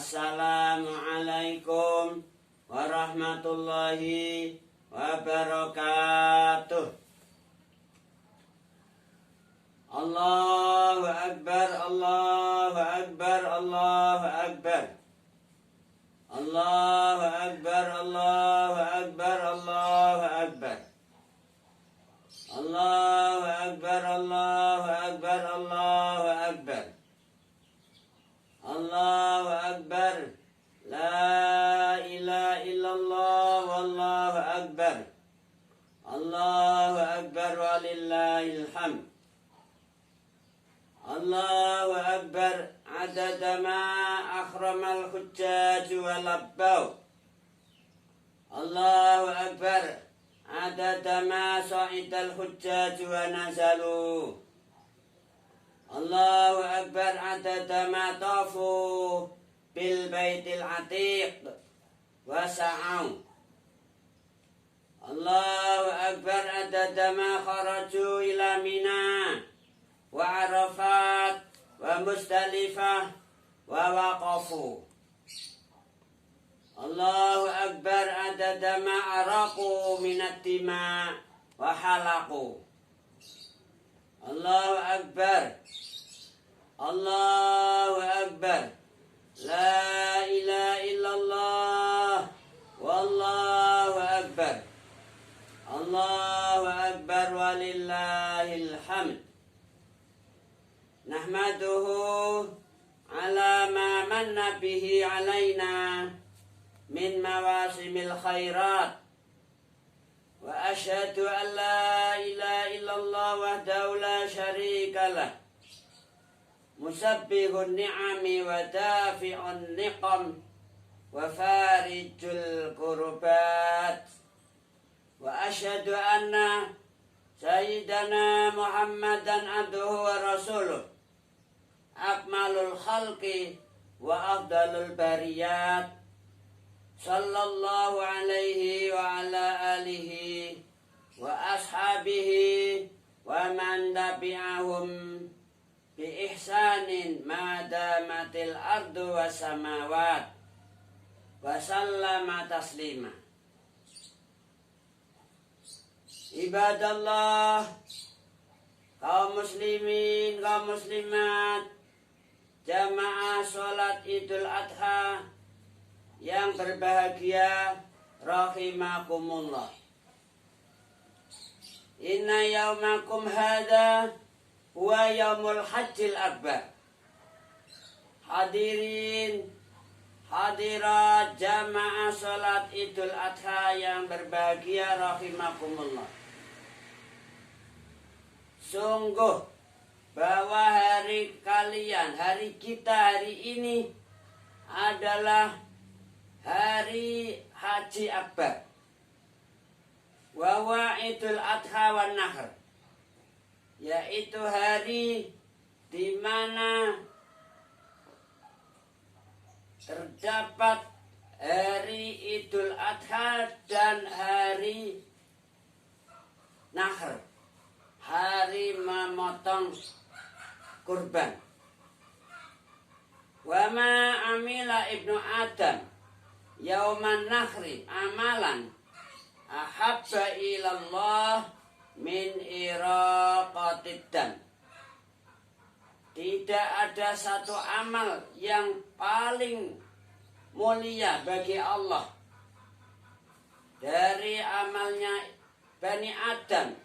Assalamualaikum warahmatullahi wabarakatuh. Allahu Akbar, Allahu Akbar, Allahu Akbar. Allahu Akbar, Allahu Akbar, Allahu Akbar. Allahu Akbar, Allahu Akbar, Allahu Akbar. Allahu Akbar. La ilaha illallah wallahu akbar. Allahu Akbar walillahil hamd. Allahu Akbar adada ma akhramal hujjaj wa labbaw. Allahu Akbar adada ma sa'idal hujjaj wa nazalu. Allahu Akbar adada ma tafu bil baitil atiq wa sa'aw. Allahu Akbar adada ma kharaju ila Mina wa Arafat wa Musdalifah wa waqafu. Allahu Akbar adada ma araqu minad dima wa halaqu. Allahu Akbar. Allahu Akbar. La ilaha illallah wallahu akbar. Allahu Akbar walillahil hamd. Nahmaduhu ala ma manna bihi alaina min mawasimil khairat. Wa ashhadu an la ilaha illallah wahdahu la syarika lah. Musabbihun ni'ami wa dafi'un niqam wa farijul kurbat. Wa ashhadu anna sayyidana Muhammadan abduhu wa rasuluh akmalul khalqi wa afdalul bariyat sallallahu alaihi wa ala alihi wa ashabihi wa man tabi'ahum bi ihsanin madamatil ardu was samawat wa sallama taslima. Ibadallah, kaum muslimin, kaum muslimat, jamaah sholat Idul Adha yang berbahagia, rahimakumullah. Inna yaumakum hadha huwa yaumul hajjil akbar. Hadirin, hadirat jamaah sholat Idul Adha yang berbahagia, rahimakumullah. Sungguh bahwa hari kalian, hari kita hari ini adalah hari Haji Akbar. Wa Idul Adha wan Nahr, yaitu hari di mana terdapat hari Idul Adha dan hari Nahr, hari memotong kurban. Wa ma amila ibnu Adam yauman nahri amalan ahabba ilallah min iraqatid dam. Tidak ada satu amal yang paling mulia bagi Allah dari amalnya Bani Adam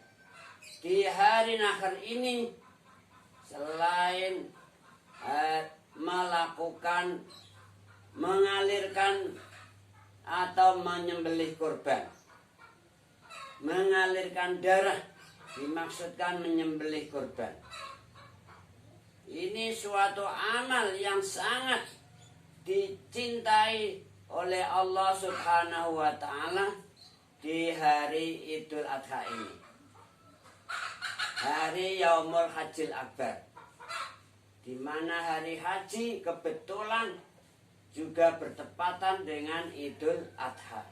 di hari Nahr ini selain melakukan, mengalirkan atau menyembelih kurban. Mengalirkan darah dimaksudkan menyembelih kurban. Ini suatu amal yang sangat dicintai oleh Allah Subhanahu wa ta'ala di hari Idul Adha ini, hari Yaumul Hajjil Akbar, di mana hari haji kebetulan juga bertepatan dengan Idul Adha.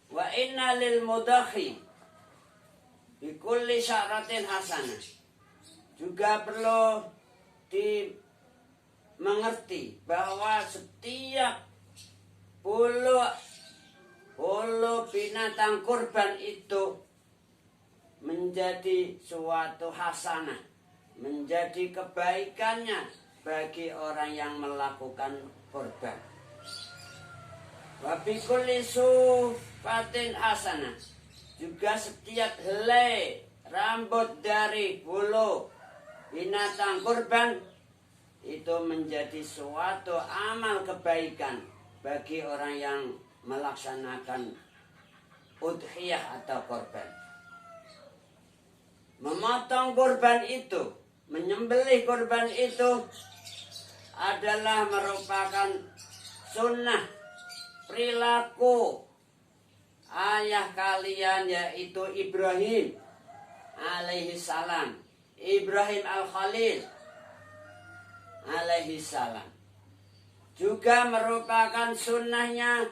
Wa inna lil mudakhi bi kulli sya'ratin hasanah. Juga perlu mengerti bahwa setiap bulu binatang kurban itu menjadi suatu hasanah, menjadi kebaikannya bagi orang yang melakukan kurban. Wa bi kulli sufatin hasanah, juga setiap helai rambut dari bulu binatang kurban itu menjadi suatu amal kebaikan bagi orang yang melaksanakan udhiyah atau kurban. Memotong kurban itu, menyembelih kurban itu adalah merupakan sunnah perilaku ayah kalian, yaitu Ibrahim alaihi salam, Ibrahim al-Khalil alaihi salam. Juga merupakan sunnahnya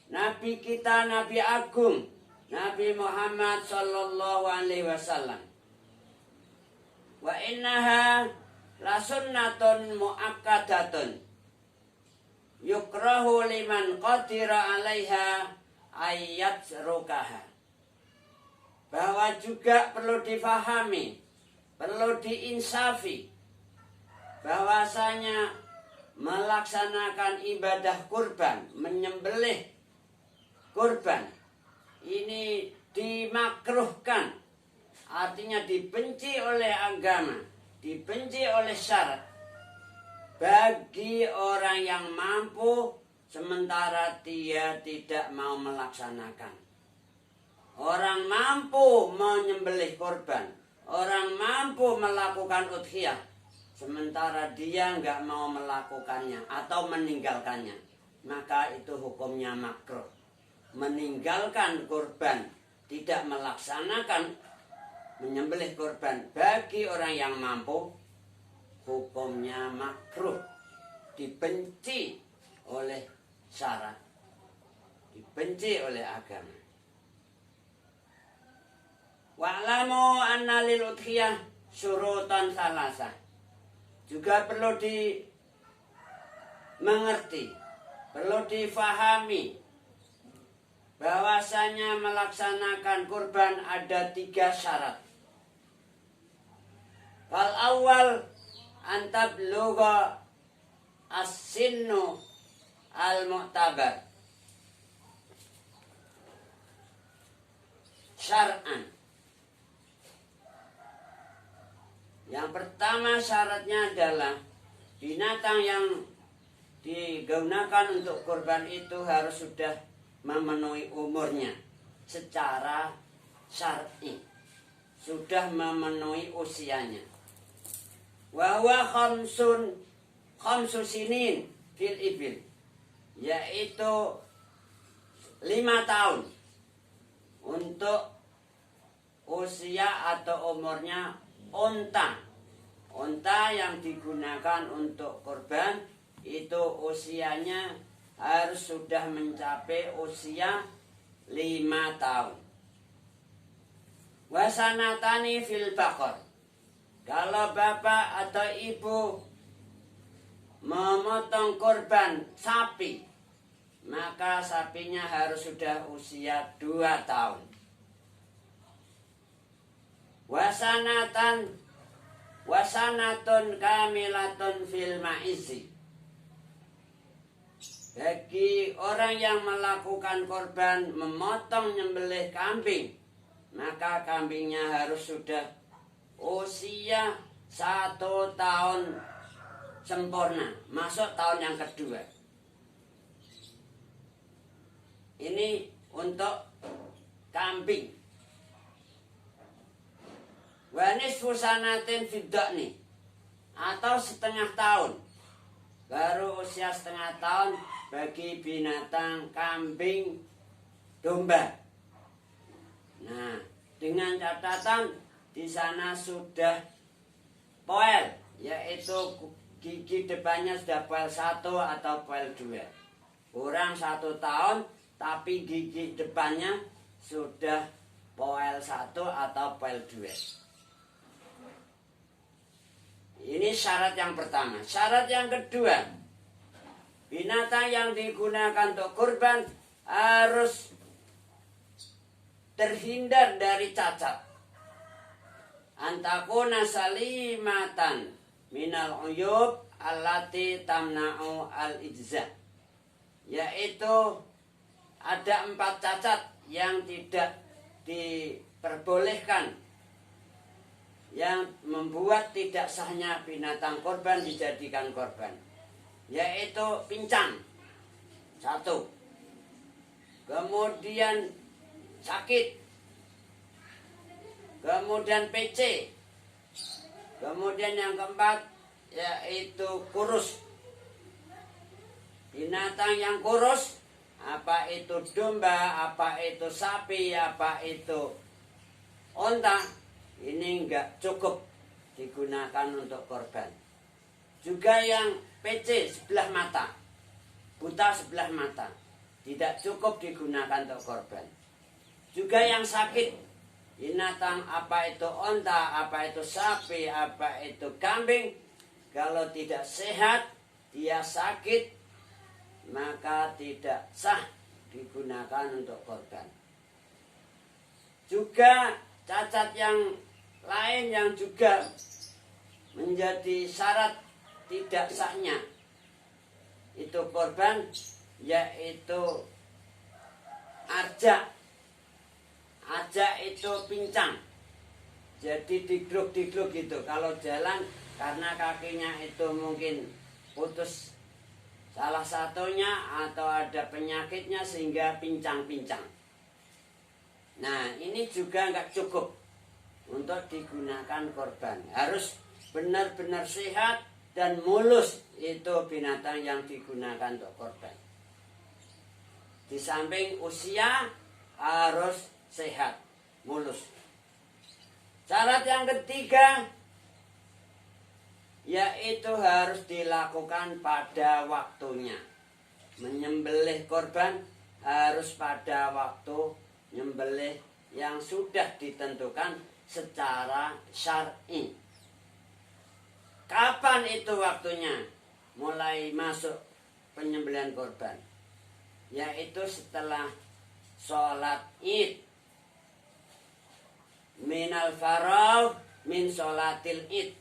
Nabi kita, Nabi Agung, Nabi Muhammad sallallahu alaihi wasallam. Wa innaha la sunnatun muakkadatun yukrahu liman qadira alaiha ayat rukaha. Bahwa juga perlu difahami, perlu diinsafi bahwasanya melaksanakan ibadah kurban, menyembelih kurban ini dimakruhkan, artinya dibenci oleh agama, dibenci oleh syariat bagi orang yang mampu sementara dia tidak mau melaksanakan. Orang mampu menyembelih kurban, orang mampu melakukan udhiyah, sementara dia nggak mau melakukannya atau meninggalkannya, maka itu hukumnya makruh. Meninggalkan kurban, tidak melaksanakan menyembelih kurban bagi orang yang mampu, hukumnya makruh, dibenci oleh syara, dibenci oleh agama. Wa'lamu anna lil udhiyah syurutan salasah. Juga perlu dimengerti, perlu difahami bahwasanya melaksanakan kurban ada 3 syarat. Fal awal antablugha as-sinnu al-mu'tabar syar'an. Yang pertama syaratnya adalah binatang yang digunakan untuk kurban itu harus sudah memenuhi umurnya secara syar'i, sudah memenuhi usianya. Wa huwa khamsu sinin fil ibil, yaitu 5 tahun untuk usia atau umurnya unta. Unta yang digunakan untuk kurban itu usianya harus sudah mencapai usia 5 tahun. Wasanatani fil baqar. Kalau bapak atau ibu memotong kurban sapi, maka sapinya harus sudah usia 2 tahun. Wasanatun kamilatun fil ma'izi. Bagi orang yang melakukan kurban memotong nyembelih kambing, maka kambingnya harus sudah usia 1 tahun sempurna, masuk tahun yang kedua. Ini untuk kambing. Wanis fusanatin fidda'ni, atau setengah tahun, baru usia setengah tahun bagi binatang kambing domba. Nah, dengan catatan di sana sudah poel, yaitu gigi depannya sudah poel 1 atau poel 2. Kurang 1 tahun, tapi gigi depannya sudah poel 1 atau poel 2. Ini syarat yang pertama. Syarat yang kedua, binatang yang digunakan untuk kurban harus terhindar dari cacat. Antakuna salimatan minal uyub allati tamna'u al-ijza. Yaitu ada 4 cacat yang tidak diperbolehkan, yang membuat tidak sahnya binatang korban dijadikan korban, yaitu pincang 1, kemudian sakit, kemudian PC, kemudian yang keempat yaitu kurus. Binatang yang kurus, apa itu domba, apa itu sapi, apa itu onta, ini enggak cukup digunakan untuk korban. Juga yang PC sebelah mata, buta sebelah mata, tidak cukup digunakan untuk korban. Juga yang sakit, binatang apa itu onta, apa itu sapi, apa itu kambing, kalau tidak sehat, dia sakit, maka tidak sah digunakan untuk korban. Juga cacat yang lain yang juga menjadi syarat tidak sahnya itu korban, yaitu arja. Arja itu pincang, jadi digluk-digluk gitu kalau jalan, karena kakinya itu mungkin putus salah satunya atau ada penyakitnya sehingga pincang-pincang. Nah, ini juga nggak cukup untuk digunakan korban. Harus benar-benar sehat dan mulus itu binatang yang digunakan untuk korban. Di samping usia harus sehat, mulus. Syarat yang ketiga, yaitu harus dilakukan pada waktunya. Menyembelih korban harus pada waktu nyembelih yang sudah ditentukan secara syar'i. Kapan itu waktunya mulai masuk penyembelihan korban? Yaitu setelah sholat id. Minal faragh min sholatil id.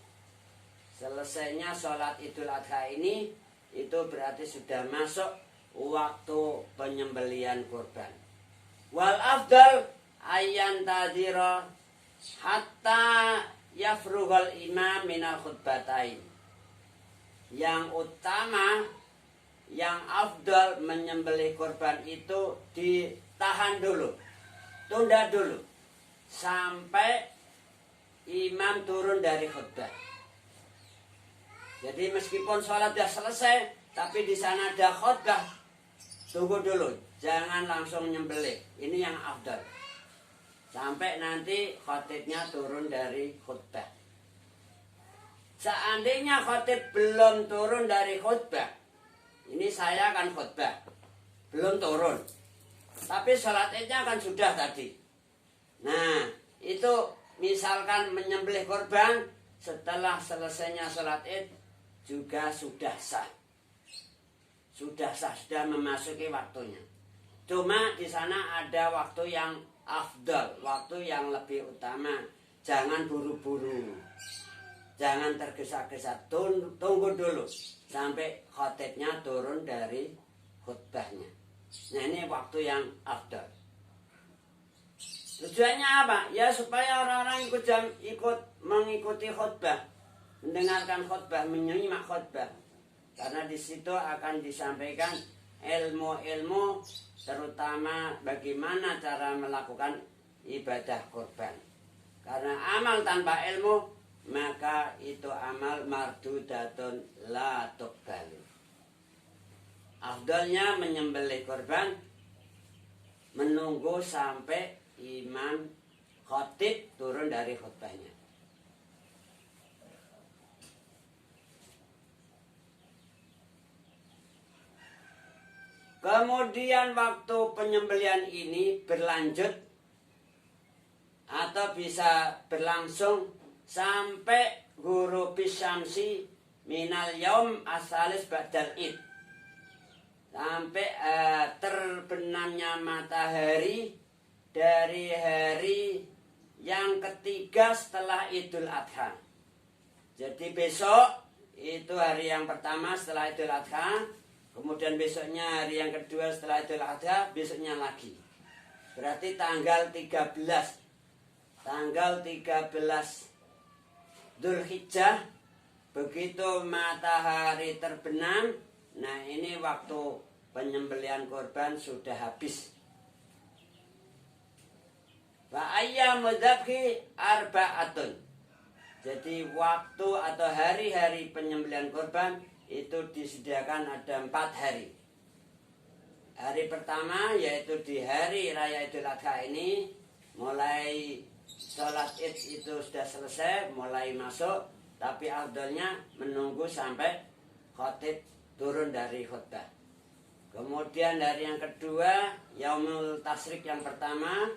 Selesainya sholat Idul Adha ini, itu berarti sudah masuk waktu penyembelihan kurban. Wal afdal ayyan tadhira hatta yafrughal imam minal khutbatain. Yang utama, yang afdal menyembelih kurban itu ditahan dulu, tunda dulu sampai imam turun dari khutbah. Jadi meskipun sholat sudah selesai, tapi di sana ada khutbah, tunggu dulu, jangan langsung nyembelih. Ini yang afdal. Sampai nanti khotibnya turun dari khutbah. Seandainya khotib belum turun dari khutbah, ini saya akan khutbah, belum turun, tapi sholat idnya kan sudah tadi. Nah, itu misalkan menyembelih korban setelah selesainya sholat id, juga sudah sah. Sudah sah, sudah memasuki waktunya. Cuma di sana ada waktu yang afdal, waktu yang lebih utama. Jangan buru-buru, jangan tergesa-gesa, tunggu dulu sampai khotibnya turun dari khutbahnya. Nah, ini waktu yang afdal. Tujuannya apa? Ya supaya orang-orang ikut mengikuti khutbah, mendengarkan khutbah, menyimak khutbah. Karena di situ akan disampaikan ilmu-ilmu, terutama bagaimana cara melakukan ibadah kurban. Karena amal tanpa ilmu, maka itu amal mardudatun la tuqbalu. Afdalnya menyembelih kurban, menunggu sampai imam khotib turun dari khutbahnya. Kemudian waktu penyembelihan ini berlanjut atau bisa berlangsung sampai ghurubis syamsi minal yaum asalis ba'dal id. Sampai terbenamnya matahari dari hari yang ketiga setelah Idul Adha. Jadi besok itu hari yang pertama setelah Idul Adha. Kemudian besoknya hari yang kedua setelah Idul Adha. Besoknya lagi. Berarti tanggal 13. Tanggal 13 Dzulhijjah. Begitu matahari terbenam, nah ini waktu penyembelihan korban sudah habis. Wa ayyamul dzabhi arba'atun. Jadi waktu atau hari-hari penyembelihan korban itu disediakan ada 4 hari. Hari pertama yaitu di hari Raya Idul Adha ini, mulai sholat id itu sudah selesai, mulai masuk. Tapi afdalnya menunggu sampai khatib turun dari khutbah. Kemudian dari yang kedua Yaumul Tasyrik yang pertama,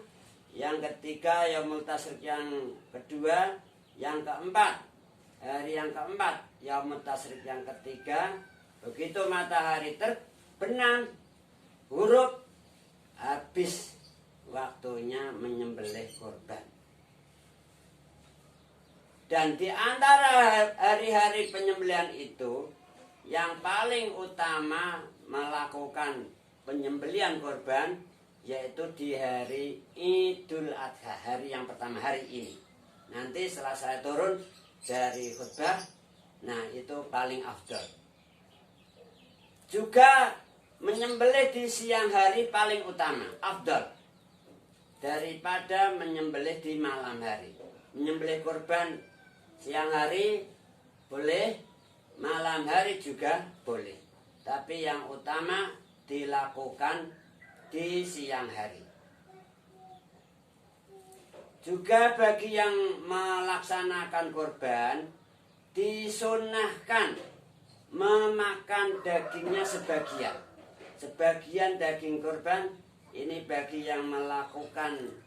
yang ketiga Yaumul Tasyrik yang kedua, yang keempat hari yang keempat Yaumul Tasyrik yang ketiga. Begitu matahari terbenam huruf, habis waktunya menyembelih korban. Dan di antara hari-hari penyembelihan itu, yang paling utama melakukan penyembelihan korban yaitu di hari Idul Adha, hari yang pertama, hari ini. Nanti setelah saya turun dari khutbah, nah itu paling afdal. Juga menyembelih di siang hari paling utama, afdal, daripada menyembelih di malam hari. Menyembelih korban siang hari boleh, malam hari juga boleh. Tapi yang utama dilakukan di siang hari. Juga bagi yang melaksanakan korban, disunahkan memakan dagingnya sebagian. Sebagian daging korban ini bagi yang melakukan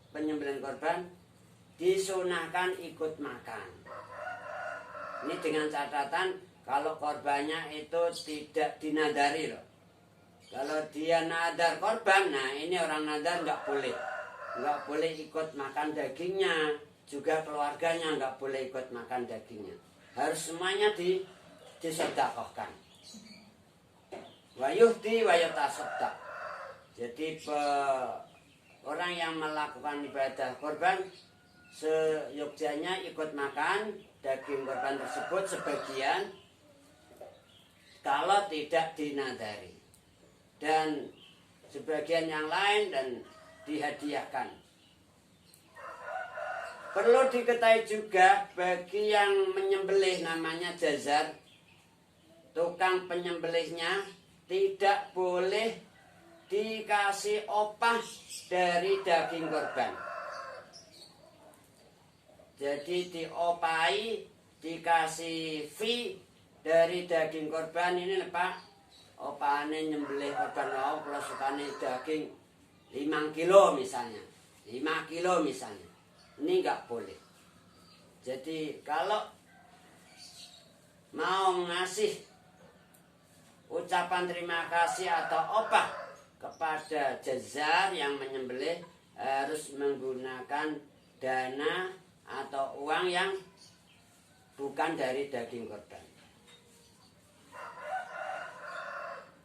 penyembelihan korban, disunahkan ikut makan. Ini dengan catatan kalau korbannya itu tidak dinadari loh. Kalau dia nadar korban, nah ini orang nadar nggak boleh ikut makan dagingnya. Juga keluarganya nggak boleh ikut makan dagingnya. Harus semuanya disedekahkan. Wa yuhdi wa yatasaddaq. Jadi orang yang melakukan ibadah korban seyogyanya ikut makan daging korban tersebut sebagian, kalau tidak dinadari, dan sebagian yang lain dan dihadiahkan. Perlu diketahui juga bagi yang menyembelih, namanya jazar, tukang penyembelihnya tidak boleh dikasih opah dari daging korban. Jadi diopai, dikasih fee dari daging korban. Ini Pak, opane nyembelih korban mau kalau sukane daging 5 kilo misalnya, 5 kilo misalnya, ini nggak boleh. Jadi kalau mau ngasih ucapan terima kasih atau opah kepada jazar yang menyembelih, harus menggunakan dana atau uang yang bukan dari daging korban.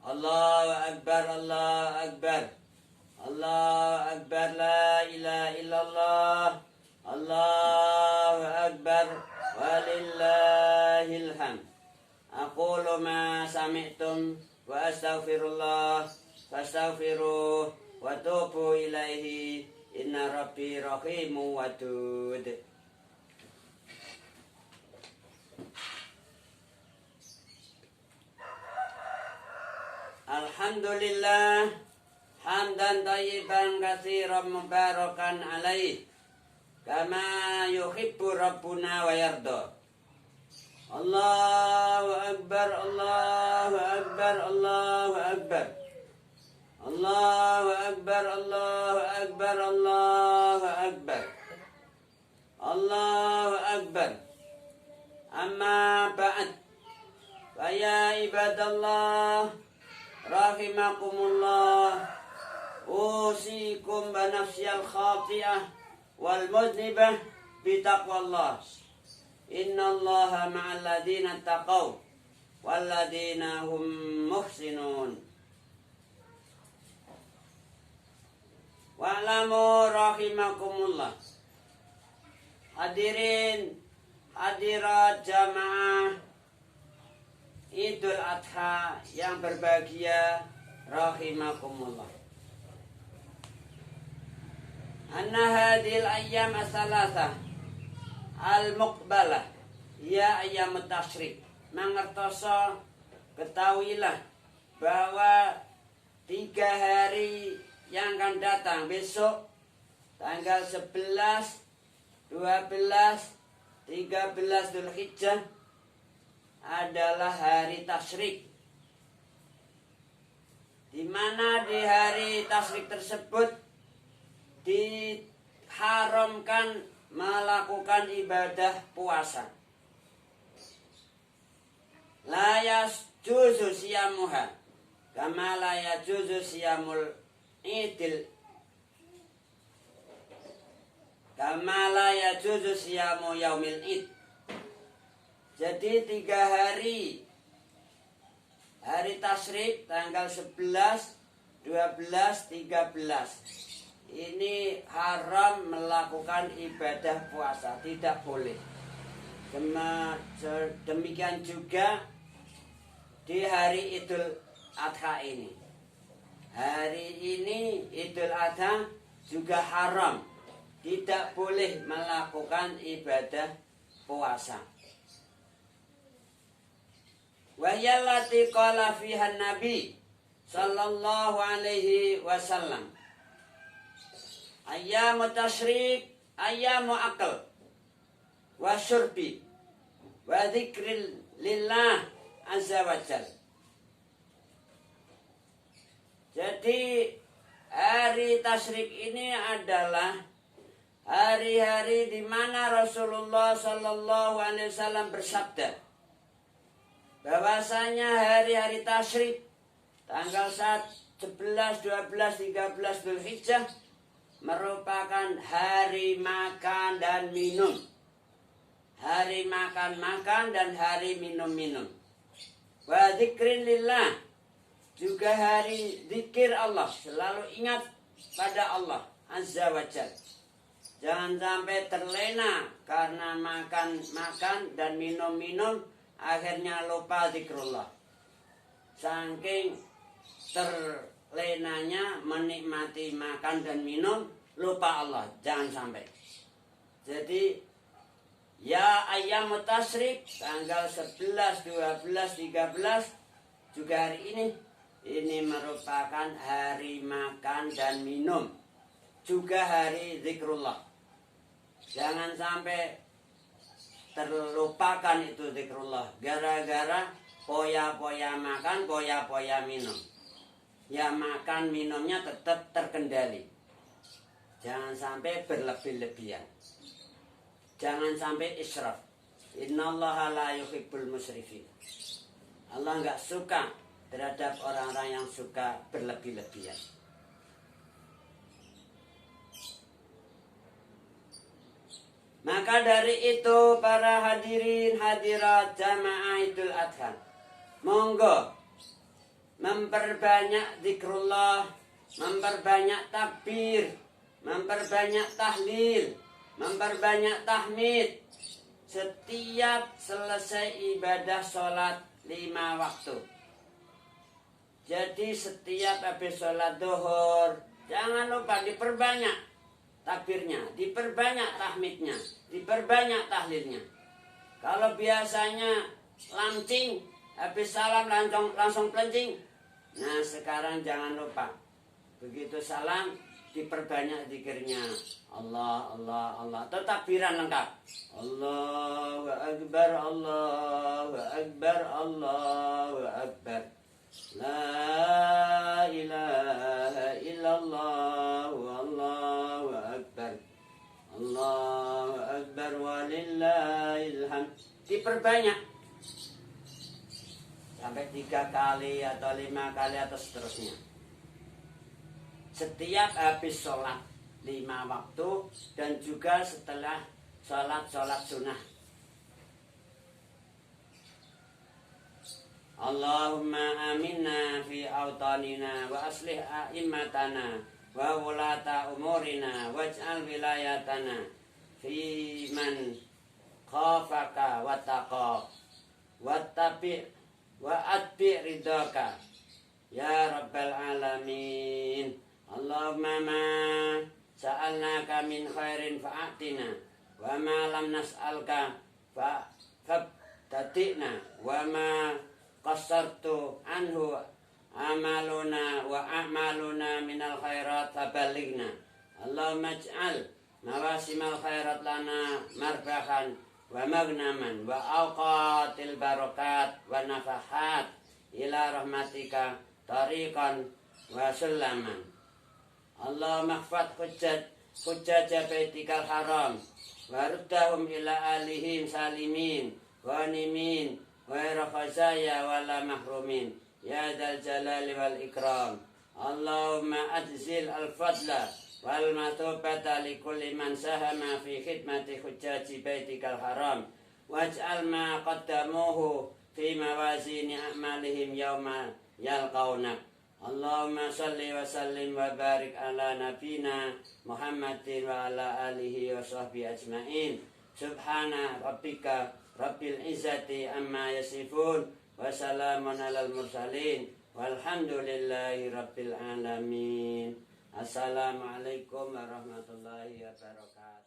Allahu Akbar, Allahu Akbar, Allahu Akbar, la ilaha illallah, Allahu Akbar, walillahil hamd. Aqulu ma sami'tum wa astaghfirullah fastaghfiruh wa tubu ilaihi, inna rabbi rahimu wadud. Alhamdulillah hamdan thayyiban katsiran mubarakan alaih kama yuhibbu rabbuna wa yarda. Allahu Akbar, Allahu Akbar, Allahu Akbar, Allahu Akbar, Allahu Akbar, Allahu Akbar, Allahu Akbar, Amma ba'd. Faya ibadallah rahimakumullah. Usikum banafsiyal khati'ah wal muznibah bitaqwallah. Innallaha ma'al ladina taqaw wal ladina hum muhsinun. Wa'lamu rahimakumullah. Hadirin hadirat jamaah Idul Adha yang berbahagia rahimakumullah. Anna hadhil ayyam as-salasah al-muqbalah ya ayyam tasyrik. Mangertoso ketahuilah bahwa 3 hari yang akan datang besok tanggal 11, 12, 13 Dzulhijjah adalah hari tasyrik, di mana di hari tasyrik tersebut diharamkan melakukan ibadah puasa. La yajuzu siyamuha kama la yajuzu siyamul idil kama la yajuzu siyamu yaumil id. Jadi 3 hari tasyrik tanggal 11, 12, 13 ini haram melakukan ibadah puasa, tidak boleh. Demikian juga di hari Idul Adha ini. Hari ini Idul Adha juga haram, tidak boleh melakukan ibadah puasa. Wahyallati qala fiha Nabi sallallahu alaihi wasallam. Ayyamu tasyrik, ayyamu akal wa syurbi wa dzikril lillah azza wa jal. Jadi hari tasyrik ini adalah hari-hari di mana Rasulullah sallallahu alaihi wasallam bersabda bahwasanya hari-hari tasyrik tanggal 11, 12, 13 Dzulhijjah merupakan hari makan dan minum. Hari makan-makan dan hari minum-minum. Wa dzikrin lillah, juga hari zikir Allah, selalu ingat pada Allah azza wa jalla. Jangan sampai terlena karena makan-makan dan minum-minum akhirnya lupa zikrullah. Saking terlenanya menikmati makan dan minum, lupa Allah. Jangan sampai. Jadi ya ayyamut tasyrik tanggal 11, 12, 13 juga hari ini merupakan hari makan dan minum, juga hari zikrullah. Jangan sampai terlupakan itu zikrullah gara-gara poya-poya makan, poya-poya minum. Ya makan minumnya tetap terkendali. Jangan sampai berlebih-lebihan. Jangan sampai israf. Innallaha la yuhibbul musrifin. Allah enggak suka terhadap orang-orang yang suka berlebih-lebihan. Maka dari itu para hadirin hadirat jamaah Idul Adha, monggo memperbanyak zikrullah, memperbanyak takbir, memperbanyak tahlil, memperbanyak tahmid setiap selesai ibadah sholat 5 waktu. Jadi setiap habis sholat duhur jangan lupa diperbanyak takbirnya, diperbanyak tahmidnya, diperbanyak tahlilnya. Kalau biasanya lancing, habis salam langsung pelencing. Nah sekarang jangan lupa, begitu salam diperbanyak zikirnya. Allah, Allah, Allah. Itu takbiran lengkap. Allahu Akbar, Allahu Akbar, Allahu Akbar. La ilaha illallah, Allahu Akbar. Allahu Akbar walillahil hamd. diperbanyak sampai 3 kali atau 5 kali atau seterusnya. Setiap habis sholat 5 waktu dan juga setelah sholat sunnah. Allahumma aminna fi awtanina wa aslih a'immatana wa wulata umurina waj'al wilayatana fi man khafaka wa taqa wattabi' wa atbi' ridhaka ya rabbal alamin. Allahumma ma sa'alnaka min khairin fa'atina wa ma lam nas'alka fa'tabti'na wa ma qasartu anhu amaluna wa a'maluna minal khairat fabalighna. Allahumma ij'al mawasimal khairat lana marbahan wa magnaman wa awqatil barakat wa nafahat ila rahmatika tariqan wa sulaman. Allahumma khfat hujjaj baitikal haram wa ruddahum ila alihim salimin wa nimin wa khazaya wala mahrumin ya dzal jalali wal ikram. Allahumma adzil al fadla wal matubata li kulli man sahama fi khidmati hujjaji baitikal haram waj'al ma qaddamuhu fi mawazini a'malihim yawma yalqawnak. Allahumma salli wa sallim wa barik ala nabina Muhammadin wa ala alihi wa sahbihi ajma'in. Subhana rabbika rabbil izzati amma yasifun wa salamun alal mursalin walhamdulillahi rabbil alamin. Assalamualaikum warahmatullahi wabarakatuh.